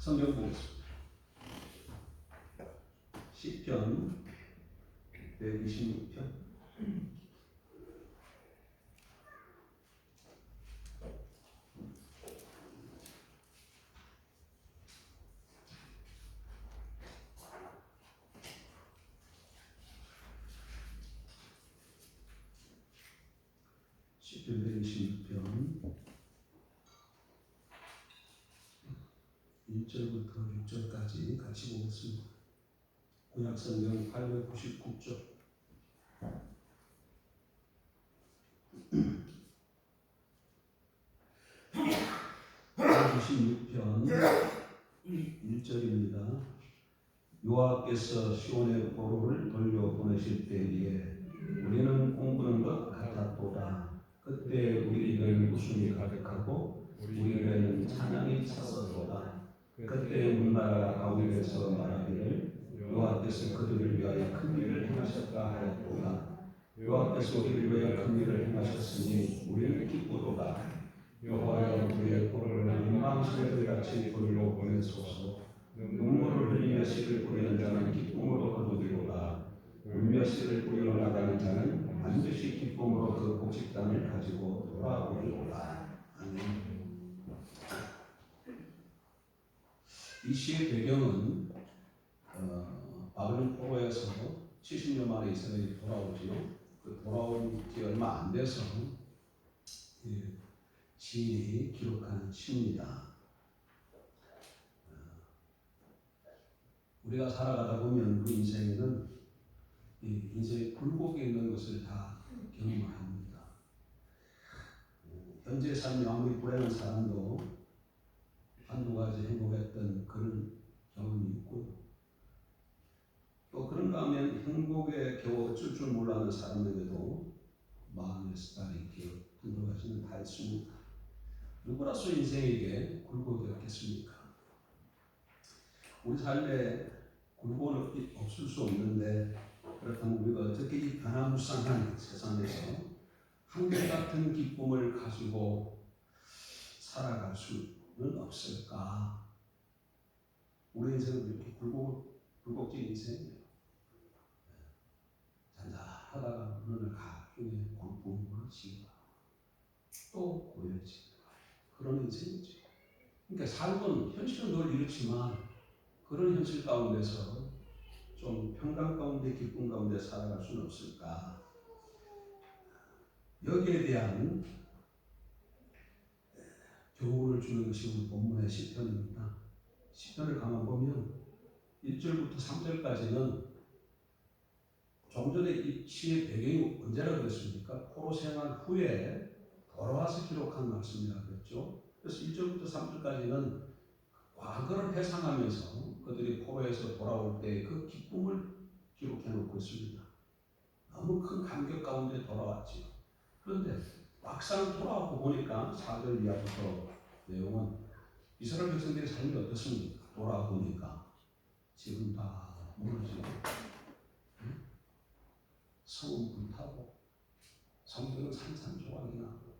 성경 보겠습니다. 시편 126편 시편 126편 1절부터 6절까지 같이 보겠습니다. 구약성경 899쪽 126편 1절입니다. 여호와께서 시온의 포로를 돌려보내실 때에 우리는 꿈꾸는 것 같았도다. 그때 우리 입에는 웃음이 가득하고 우리 입에는 찬양이 찼었도다. 그때 문나라 가운데서 말하기를 여호와께서 그들을 위하여 큰 일을 행하셨다 하였도다. 여호와께서 우리를 위하여 큰 일을 행하셨으니 우리는 기쁘도다. 여호와여 우리의 포로를 민망시들 같이 돌려 보내소서. 눈물을 흘리며 씨를 뿌리는 자는 기쁨으로 거두리로다. 울며 씨를 뿌리러 나가는 자는 반드시 기쁨으로 그 곡식단을 가지고 돌아오리로다. 아멘. 이 시의 배경은 바벨론 포로에서 70년 만에 이스라엘이 돌아오지요. 그 돌아온 지 얼마 안 돼서 시인이 기록한 시입니다. 우리가 살아가다 보면 우리 인생에는 인생의 굴곡에 있는 것을 다 경험을 합니다. 현재 삶이 아무리 불행한 사람도 한두 가지 행복했던 그런 경험이 있고, 또 그런가 하면 행복에 겨우 어쩔 줄 몰라는 사람에게도 마음에서 이렇게 한두 가지는 다 있습니다. 누구라서 인생에게 굴곡이 없겠습니까? 우리 삶에 굴곡은 없을 수 없는데, 그렇다면 우리가 어떻게 이 변화무쌍한 세상에서 한결같은 기쁨을 가지고 살아갈 수는 없을까? 우리 인생은 이렇게 굴곡진 인생이에요. 잔잔하다가 어느 날 가중에 광풍을 치고 또 고요해지고 그런 인생이죠. 그러니까 삶은 현실은 늘 이렇지만 그런 현실 가운데서 좀 평강 가운데 기쁨 가운데 살아갈 수는 없을까? 여기에 대한 교훈을 주는 것이 오늘 본문의 시편입니다. 시편을 가만 보면 1절부터 3절까지는 좀 전에 이 시의 배경이 언제라고 그랬습니까? 포로 생활 후에 돌아와서 기록한 말씀이라고 그랬죠. 그래서 1절부터 3절까지는 과거를 회상하면서 그들이 포로에서 돌아올 때 그 기쁨을 기록해 놓고 있습니다. 너무 큰 감격 가운데 돌아왔지요. 그런데 막상 돌아오고 보니까 4절 이하부터 내용은 이스라엘 백성들의 삶이 어떻습니까? 돌아와 보니까 지금 다 무너지고 성은 불타고 성전은 산산조각이 나고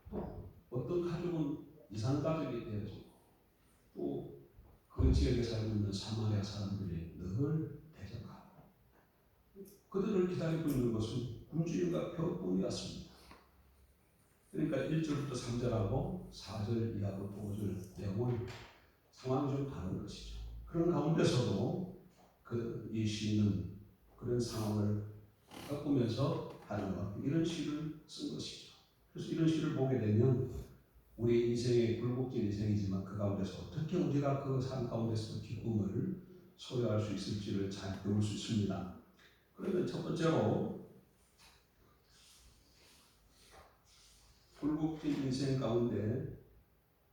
또 어떤 가족은 이산가족이 되어지고 또 그 지역에 살고 있는 사마리아 사람들이 늘 대적하고 그들을 기다리고 있는 것은 굶주림과 벼뿐이었습니다. 그러니까 1절부터 3절하고 4절 이하부터 5절 내용은 상황이 좀 다른 것이죠. 그런 가운데서도 이 시인은 그런 상황을 겪으면서 하나님과 이런 시를 쓴 것이죠. 그래서 이런 시를 보게 되면 우리 인생의 굴곡진 인생이지만 그 가운데서 어떻게 우리가 그 삶 가운데서 기쁨을 소유할 수 있을지를 잘 배울 수 있습니다. 그러면 첫 번째로 굴곡진 인생 가운데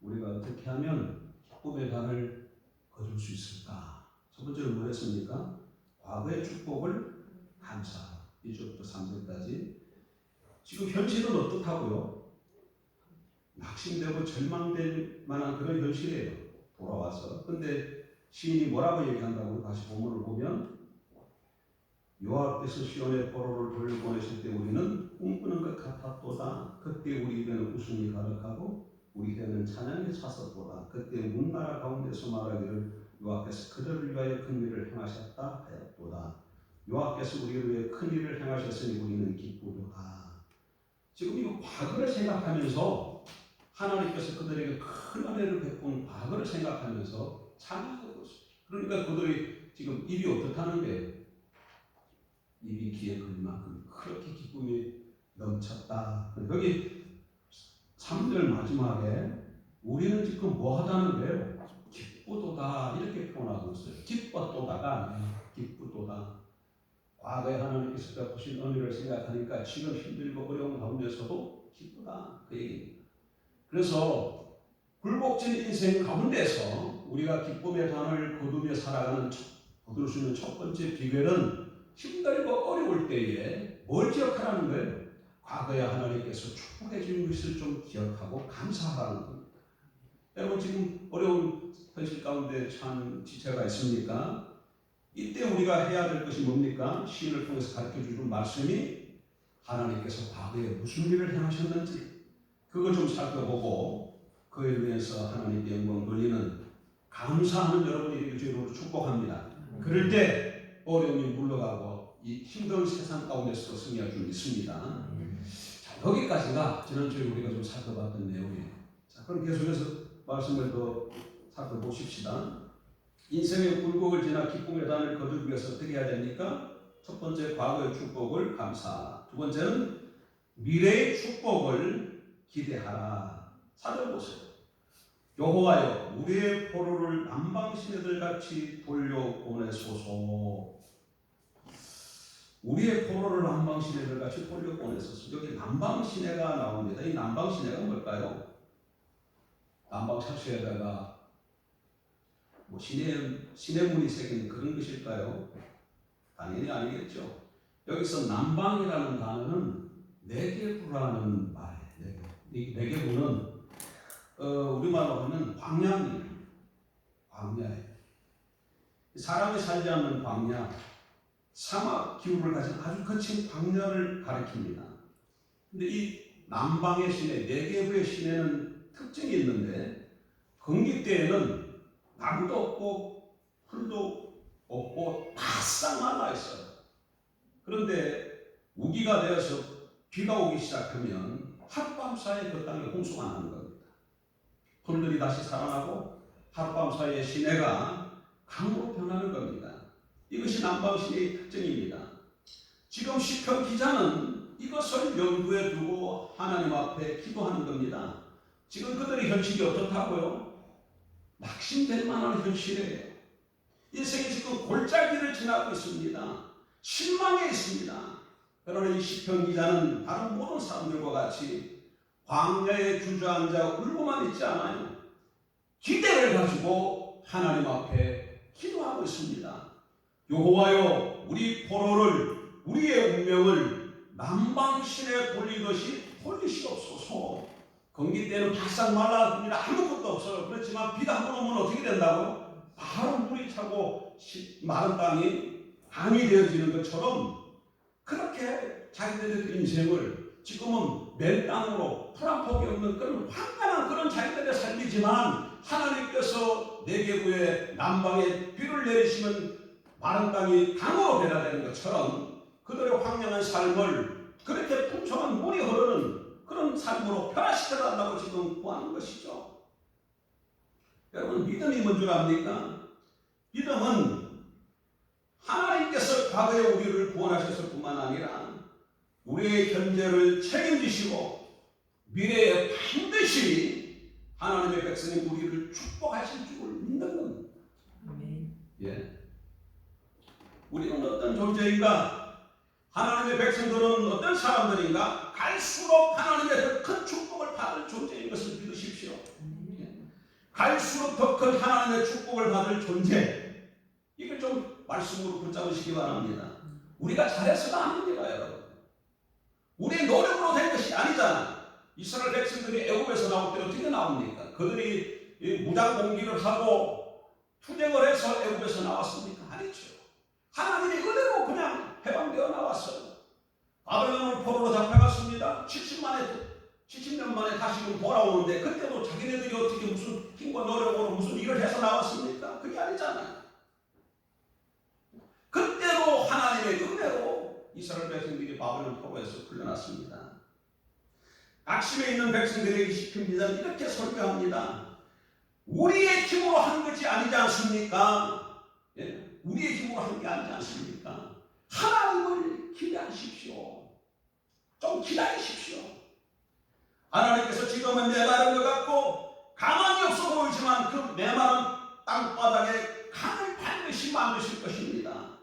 우리가 어떻게 하면 기쁨의 단을 거둘 수 있을까? 첫 번째로 뭐였습니까? 과거의 축복을 감사하라. 1절부터 3절까지. 지금 현실은 어떻다고요? 낙심되고 절망될 만한 그런 현실이에요. 돌아와서. 근데 시인이 뭐라고 얘기한다고 다시 본문을 보면 여호와께서 시온의 포로를 돌려보내실 때 우리는 꿈꾸는 것 같았도다. 그때 우리 입에는 웃음이 가득하고 우리 때는 찬양에 차서보다 그때 문나라 가운데서 말하기를 여호와께서 그들을 위하여 큰 일을 행하셨다 하였도다. 여호와께서 우리를 위해 큰 일을 행하셨으니 우리는 기쁘도다. 지금 이 과거를 생각하면서 하나님께서 그들에게 큰 은혜를 베푼 과거를 생각하면서 찬양하고 있습니다. 그러니까 그들이 지금 입이 어떻다는 거예요? 입이 귀에 걸릴 만큼 그렇게 기쁨이 넘쳤다. 여기 3절 마지막에 우리는 지금 뭐 하다는 거예요? 기쁘도다 이렇게 표현하고 있어요. 기뻤도다가 아니에요. 기쁘도다. 과거에 하나님께서 베푸신 은혜를 생각하니까 지금 힘들고 어려운 가운데서도 기쁘다 그 얘기입니다. 그래서 굴복진 인생 가운데서 우리가 기쁨의 단을 거두며 살아가는 거둘 수 있는 첫 번째 비결은 힘들고 어려울 때에 뭘 기억하라는 거예요? 과거에 하나님께서 축복해 주신 것을 좀 기억하고 감사하라는 겁니다. 여러분 지금 어려운 현실 가운데 참 지체가 있습니까? 이때 우리가 해야 될 것이 뭡니까? 시인을 통해서 가르쳐 주는 말씀이 하나님께서 과거에 무슨 일을 행하셨는지 그걸 좀 살펴보고 그에 의해서 하나님께 영광 돌리는 감사하는 여러분이 되길 주님으로 축복합니다. 그럴 때 어려움이 물러가고 이 힘든 세상 가운데서도 승리할 줄 믿습니다. 자, 여기까지가 지난주에 우리가 좀 살펴봤던 내용이에요. 자, 그럼 계속해서 말씀을 더 살펴보십시다. 인생의 굴곡을 지나 기쁨의 단을 거두기 위해서 어떻게 해야 됩니까? 첫 번째 과거의 축복을 감사하라. 두 번째는 미래의 축복을 기대하라. 4절 보세요. 여호와여 우리의 포로를 남방시내들 같이 돌려보내소서. 우리의 포로를 남방시내들 같이 돌려보내소서. 여기 남방시내가 나옵니다. 이 남방시내가 뭘까요? 남방차수에다가 뭐 시내문이 새긴 그런 것일까요? 당연히 아니겠죠. 여기서 남방이라는 단어는 네게부라는 말이에요. 네게부는 우리말로 하면 광야입니다. 광야예요. 사람이 살지 않는 광야, 사막 기후를 가진 아주 거친 광야를 가리킵니다. 근데 이 남방의 시내, 네게부의 시내는 특징이 있는데 건기 때에는 나무도 없고 풀도 없고 바싹 말라 있어요. 그런데 우기가 되어서 비가 오기 시작하면 하룻밤 사이에 그 땅에 홍수가 나는 겁니다. 풀들이 다시 살아나고 하룻밤 사이에 시내가 강으로 변하는 겁니다. 이것이 남방시내의 특징입니다. 지금 시편 기자는 이것을 염두에 두고 하나님 앞에 기도하는 겁니다. 지금 그들의 현실이 어떻다고요? 낙심될 만한 현실이에요. 인생이 지금 골짜기를 지나고 있습니다. 실망해 있습니다. 그러나 이 시편 기자는 다른 모든 사람들과 같이 광야에 주저앉아 울고만 있지 않아요. 기대를 가지고 하나님 앞에 기도하고 있습니다. 여호와여 우리 포로를 우리의 운명을 남방신에 돌리시옵소서. 건기 때는 바싹 말라갑니다. 아무것도 없어요. 그렇지만 비가 한번 오면 어떻게 된다고요? 바로 물이 차고 마른 땅이 강이 되어지는 것처럼 그렇게 자기들의 인생을 지금은 맨 땅으로 풀 한 폭이 없는 그런 황량한 그런 자기들의 삶이지만 하나님께서 네게부의 남방에 비를 내리시면 마른 땅이 강으로 변화되는 것처럼 그들의 황량한 삶을 그렇게 풍성한 물이 흐르는 그런 삶으로 변화시켜달라고 지금 구하는 것이죠. 여러분 믿음이 뭔 줄 압니까? 믿음은 하나님께서 과거에 우리를 구원하셨을 뿐만 아니라 우리의 현재를 책임지시고 미래에 반드시 하나님의 백성인 우리를 축복하실 줄 믿는 겁니다. 예. 우리는 어떤 존재인가? 하나님의 백성들은 어떤 사람들인가? 갈수록 하나님의 더 큰 축복을 받을 존재인 것을 믿으십시오. 갈수록 더 큰 하나님의 축복을 받을 존재. 이걸 좀 말씀으로 붙잡으시기 바랍니다. 우리가 잘해서가 아닙니다, 여러분. 우리의 노력으로 된 것이 아니잖아. 이스라엘 백성들이 애굽에서 나올 때 어떻게 나옵니까? 그들이 무장 공기를 하고 투쟁을 해서 애굽에서 나왔습니까? 아니죠. 하나님의 은혜로 그냥 해방되어 나왔어요. 바벨론을 포로로 잡혀갔습니다. 70만의 70년 만에 다시금 돌아오는데 그때도 자기네들이 어떻게 무슨 힘과 노력으로 무슨 일을 해서 나왔습니까? 그게 아니잖아요. 그때도 하나님의 은혜로 이스라엘 백성들이 바벨론 포로에서 풀려났습니다. 낙심에 있는 백성들에게 시킵니다. 이렇게 설교합니다. 우리의 힘으로 한 것이 아니지 않습니까? 예? 우리의 힘으로 한 게 아니지 않습니까? 하나님을 기대하십시오. 좀 기다리십시오. 하나님께서 지금은 메마른 것 같고 가망이 없어 보이지만 그 메마른 땅바닥에 강을 반드시 만드실 것입니다.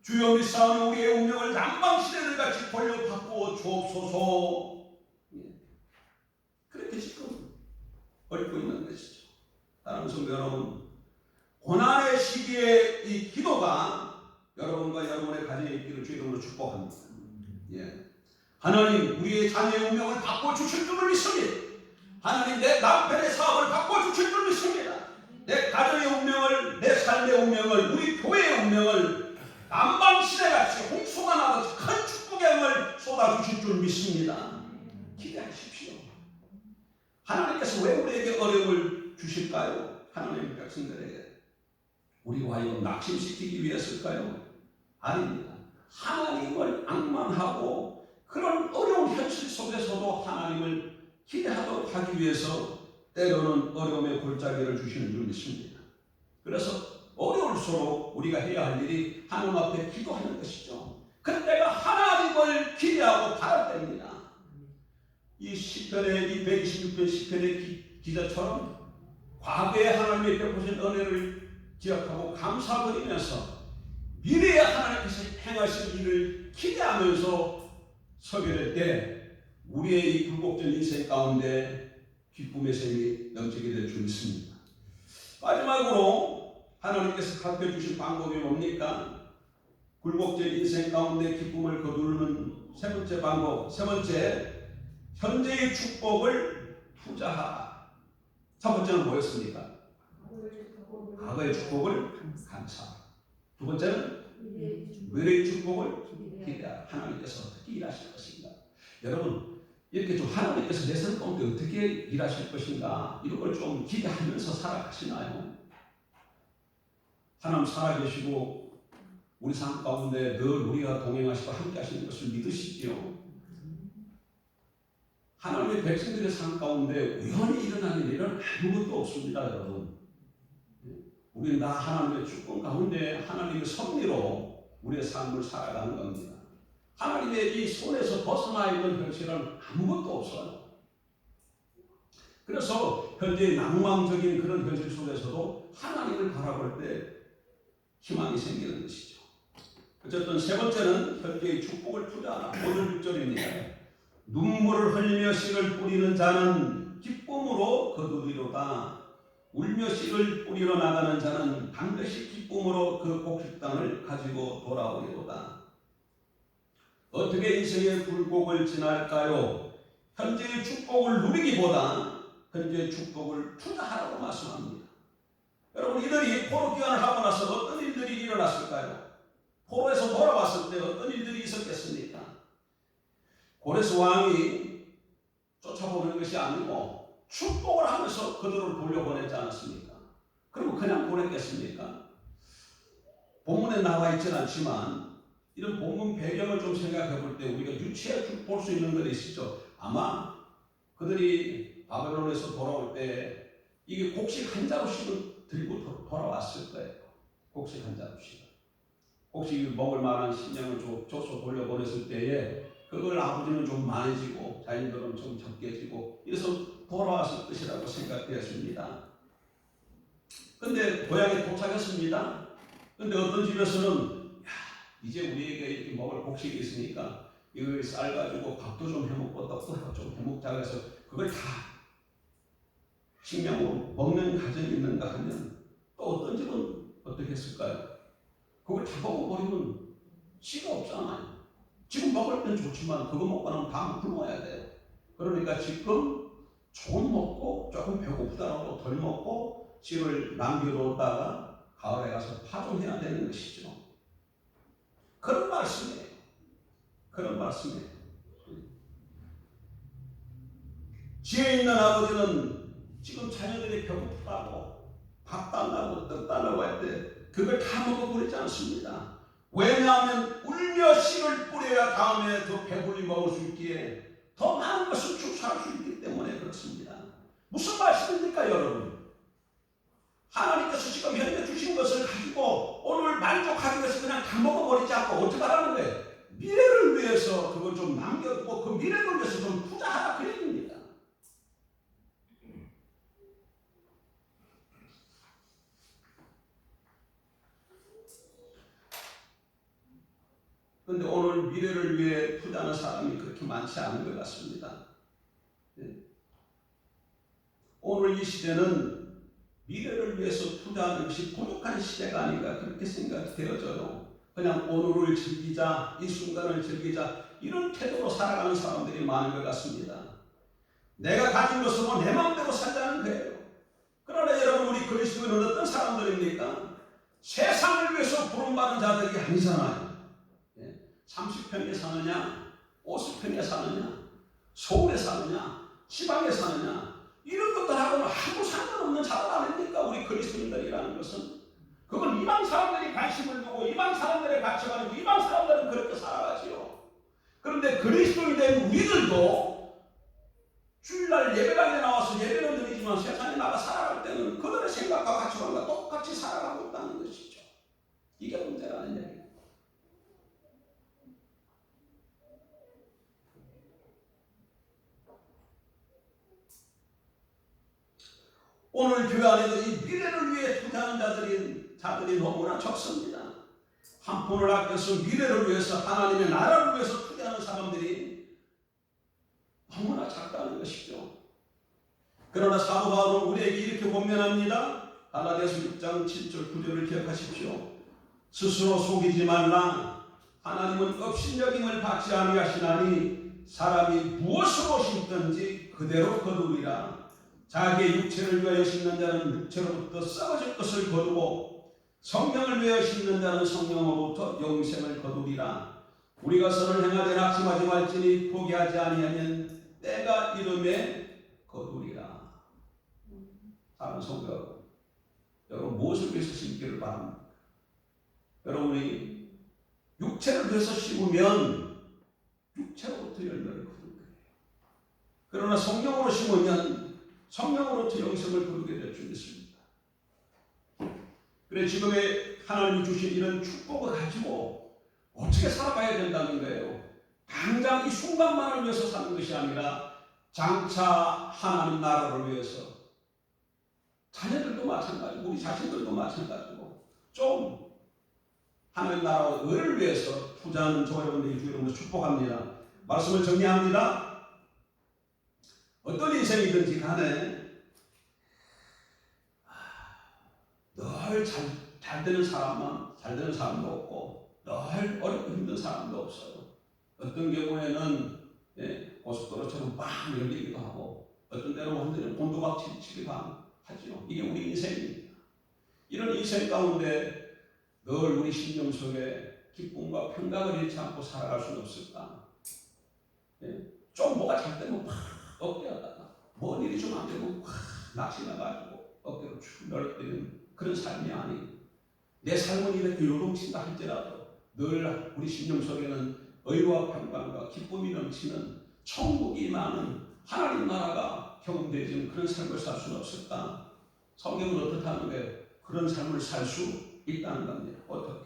주여 믿사오니 우리의 운명을 남방시대를 같이 돌려바꾸어 주옵소서. 그렇게 지금 얽고 있는 것이죠. 사랑하는 성도 여러분, 고난의 시기에 이 기도가 여러분과 여러분의 가정에 있기를 주의 이름으로 축복합니다. 예. 하나님, 우리의 자녀의 운명을 바꿔주실 줄을 믿습니다. 하나님, 내 남편의 사업을 바꿔주실 줄 믿습니다. 내 가정의 운명을, 내 삶의 운명을, 우리 교회의 운명을 남방시대같이 홍수가 나듯이 큰 축복의 영을 쏟아주실 줄 믿습니다. 기대하십시오. 하나님께서 왜 우리에게 어려움을 주실까요? 하나님의 백성들에게 우리와 이거 낙심시키기 위해서일까요? 아닙니다. 하나님을 앙망하고 그런 어려운 현실 속에서도 하나님을 기대하도록 하기 위해서 때로는 어려움의 골짜기를 주시는 줄 믿습니다. 그래서 어려울수록 우리가 해야 할 일이 하나님 앞에 기도하는 것이죠. 그때가 하나님을 기대하고 바랄 때입니다. 이 시편의 이 126편 시편의 기자처럼 과거에 하나님이 베푸신 은혜를 기억하고 감사드리면서 미래에 하나님께서 행하실 일을 기대하면서 서게 될 때 우리의 이 굴곡된 인생 가운데 기쁨의 샘이 넘치게 될 줄 믿습니다. 마지막으로 하나님께서 가르쳐 주신 방법이 뭡니까? 굴곡된 인생 가운데 기쁨을 거두는 세 번째 방법, 세 번째, 현재의 축복을 투자하라. 첫 번째는 뭐였습니까? 과거의 축복을 감사하라. 두 번째는 미래의 축복을 기대하라. 하나님께서 어떻게 일하실 것인가? 여러분, 이렇게 좀 하나님께서 내 삶 가운데 어떻게 일하실 것인가? 이런 걸 좀 기대하면서 살아가시나요? 하나님 살아계시고 우리 삶 가운데 늘 우리가 동행하시고 함께 하시는 것을 믿으시지요. 하나님의 백성들의 삶 가운데 우연히 일어나는 일은 아무것도 없습니다, 여러분. 우리는 다 하나님의 축복 가운데 하나님의 섭리로 우리의 삶을 살아가는 겁니다. 하나님의 이 손에서 벗어나 있는 현실은 아무것도 없어요. 그래서 현재 낭망적인 그런 현실 속에서도 하나님을 바라볼 때 희망이 생기는 것이죠. 어쨌든 세 번째는 현재의 축복을 투자하라. 오늘 6절입니다. 눈물을 흘리며 씨를 뿌리는 자는 기쁨으로 거두리로다. 울며 씨를 뿌리러 나가는 자는 반드시 기쁨으로 그 곡식 땅을 가지고 돌아오리로다. 어떻게 인생의 굴곡을 지날까요? 현재의 축복을 누리기보다 현재의 축복을 투자하라고 말씀합니다. 여러분, 이들이 포로 귀환을 하고 나서 어떤 일들이 일어났을까요? 포로에서 돌아왔을 때 어떤 일들이 있었겠습니까? 고레스 왕이 쫓아보는 것이 아니고 축복을 하면서 그들을 돌려보냈지 않았습니까? 그리고 그냥 보냈겠습니까? 본문에 나와 있지는 않지만 이런 본문 배경을 좀 생각해 볼 때 우리가 유추해 볼 수 있는 것이 있죠. 아마 그들이 바벨론에서 돌아올 때 이게 곡식 한 자루씩은 들고 돌아왔을 거예요. 곡식 한 자루씩. 곡식 먹을 만한 식량을 줘서 돌려보냈을 때에 그걸 아버지는 좀 많아지고 자인들은 좀 적게 지고 이래서 돌아왔을 것이라고 생각되었습니다. 근데 고향에 도착했습니다. 근데 어떤 집에서는 이제 우리에게 이렇게 먹을 곡식이 있으니까 이걸 쌀 가지고 밥도 좀 해먹고 떡도 좀 해먹자 해서 그걸 다 식량으로 먹는 가정이 있는가 하면 또 어떤 집은 어떻게 했을까요? 그걸 다 먹어버리면 씨가 없잖아요. 지금 먹을 땐 좋지만 그거 먹고 나면 다음에 굶어야 돼요. 그러니까 지금 조금 먹고 조금 배고프다고 덜 먹고 씨를 남겨놓다가 가을에 가서 파종해야 되는 것이죠. 그런 말씀이에요. 그런 말씀이에요. 지혜 있는 아버지는 지금 자녀들이 배고프다고 밥 달라고 떡 달라고 할 때 그걸 다 먹어버리지 않습니다. 왜냐하면 울며 씨를 뿌려야 다음에 더 배불리 먹을 수 있기에 더 많은 것을 축사할 수 있기 때문에 그렇습니다. 무슨 말씀입니까 여러분? 하나님께서 지금 현재 주신 것을 가지고 오늘 만족하기 위해서 그냥 다 먹어버리지 않고 어떻게 하라는 거예요? 미래를 위해서 그걸 좀 남겨두고 그 미래를 위해서 좀 투자하라 그 얘기입니다. 그런데 오늘 미래를 위해 투자하는 사람이 그렇게 많지 않은 것 같습니다. 오늘 이 시대는 미래를 위해서 투자하는 것이 부족한 시대가 아닌가 그렇게 생각이 되어져요. 그냥 오늘을 즐기자, 이 순간을 즐기자 이런 태도로 살아가는 사람들이 많은 것 같습니다. 내가 가진 것으로 내 마음대로 살자는 거예요. 그러나 여러분 우리 그리스도인은 어떤 사람들입니까? 세상을 위해서 부름받은 자들이 아니잖아요. 30평에 사느냐, 50평에 사느냐, 서울에 사느냐, 지방에 사느냐 이런 것들하고는 아무 상관없는 자들 아닙니까? 우리 그리스도인들이라는 것은 그건 이방 사람들이 관심을 두고 이방 사람들의 가치관이고 이방 사람들은 그렇게 살아가지요. 그런데 그리스도인 된 우리들도 주일날 예배당에 나와서 예배는 드리지만 세상에 나가 살아갈 때는 그들의 생각과 가치관과 똑같이 살아가고 있다는 것이죠. 이게 문제라는 얘기예요. 오늘 교회 안에도 이 미래를 위해 투자하는 자들이 너무나 적습니다. 한 푼을 아껴서 미래를 위해서 하나님의 나라를 위해서 투자하는 사람들이 너무나 작다는 것이죠. 그러나 사도 바울은 우리에게 이렇게 권면합니다. 갈라디아서 6장 7절 9절을 기억하십시오. 스스로 속이지 말라. 하나님은 업신여김을 받지 아니하시나니 사람이 무엇으로 심든지 그대로 거두리라. 자기의 육체를 위하여 심는 자는 육체로부터 썩어질 것을 거두고 성령을 위하여 심는 자는 성령으로부터 영생을 거두리라. 우리가 선을 행하되 낙심하지 말지니 포기하지 아니하면 때가 이름에 거두리라. 사랑하는 성도 여러분 무엇을 위해서 심기를 바랍니다. 여러분이 육체를 위해서 심으면 육체로부터 열매를 거두는 거예요. 그러나 성령으로 심으면 성령으로부터 영생을 거두게 될 줄 믿습니다. 그래 지금의 하나님이 주신 이런 축복을 가지고 어떻게 살아가야 된다는 거예요. 당장 이 순간만을 위해서 사는 것이 아니라 장차 하나님 나라를 위해서 자녀들도 마찬가지고 우리 자신들도 마찬가지고 좀 하나님 나라와 의를 위해서 투자하는 저 여러분들이 주 이름으로 축복합니다. 말씀을 정리합니다. 어떤 인생이든지 간에 늘 잘 되는 사람만 잘 되는 사람도 없고 늘 어렵고 힘든 사람도 없어요. 어떤 경우에는 고속도로처럼 빵 열리기도 하고 어떤 때는 완전히 곤두박 치기도 하죠. 이게 우리 인생입니다. 이런 인생 가운데 늘 우리 심령 속에 기쁨과 평강을 잃지 않고 살아갈 수는 없을까? 좀 뭐가 잘 되면 팍 어깨하다가 뭔 일이 좀 안 되면 확 낙심해가지고 어깨로 축 넓히는 그런 삶이 아닌 내 삶은 이렇게 요동친다 할지라도 늘 우리 심령 속에는 의와 평강과 기쁨이 넘치는 천국이 많은 하나님 나라가 경험되어지는 그런 삶을 살 수는 없을까? 성경은 어떻게 하는데 그런 삶을 살 수 있다는 겁니다. 어떻게?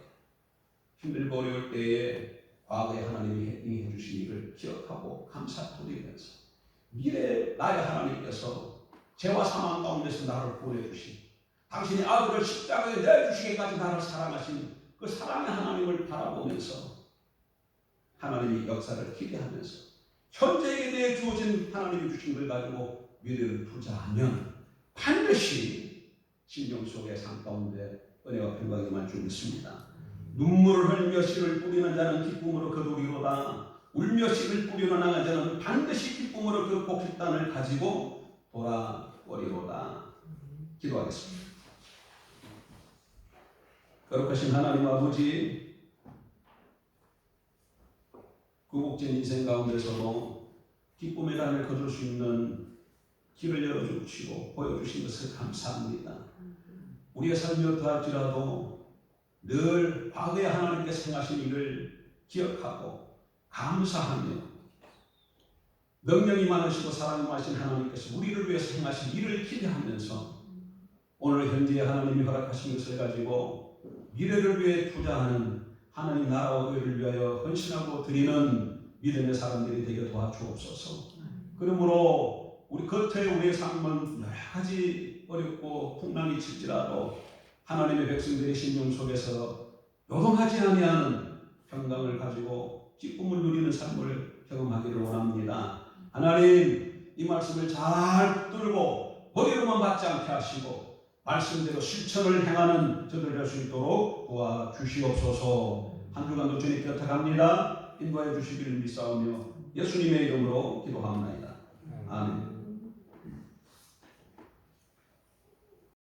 힘들고 어려울 때에 과거에 하나님이 해주신 일을 기억하고 감사드리면서 미래에 나의 하나님께서 죄와 사망 가운데서 나를 보내주신 당신이 아들을 십자가에 내주시기까지 나를 사랑하신 그 사랑의 하나님을 바라보면서 하나님의 역사를 기대하면서 현재에 대해 주어진 하나님이 주신 걸 가지고 미래를 투자하면 반드시 심령 속의 삶 가운데 은혜와 평강이 임할 줄 믿습니다. 눈물을 흘며 씨를 뿌리는 자는 기쁨으로 거두리로다. 울며 씨를 뿌리러 나간 자는 반드시 기쁨으로 그 복식단을 가지고 돌아오리로다. 기도하겠습니다. 거룩하신 하나님 아버지, 그 복진 인생 가운데서도 기쁨의 단을 거둘 수 있는 길을 열어주시고 보여주신 것을 감사합니다. 우리의 삶이 어떠할지라도 늘 과거에 하나님께서 행하신 일을 기억하고 감사하며 능력이 많으시고 사랑이 많으신 하나님께서 우리를 위해서 행하신 일을 기대하면서 오늘 현재 하나님이 허락하신 것을 가지고 미래를 위해 투자하는 하나님 나라와 의를 위하여 헌신하고 드리는 믿음의 사람들이 되게 도와주옵소서. 그러므로 우리 겉에 우리의 삶은 여러 가지 어렵고 풍랑이 칠지라도 하나님의 백성들의 심령 속에서 요동하지 아니하는 평강을 가지고 기쁨을 누리는 삶을 경험하기를 원합니다. 하나님, 이 말씀을 잘 붙들고 머리로만 받지 않게 하시고 말씀대로 실천을 행하는 저들 될 수 있도록 도와주시옵소서. 한 주간도 주님께 부탁합니다. 인도하여 주시기를 믿사오며 예수님의 이름으로 기도합니다. 아멘.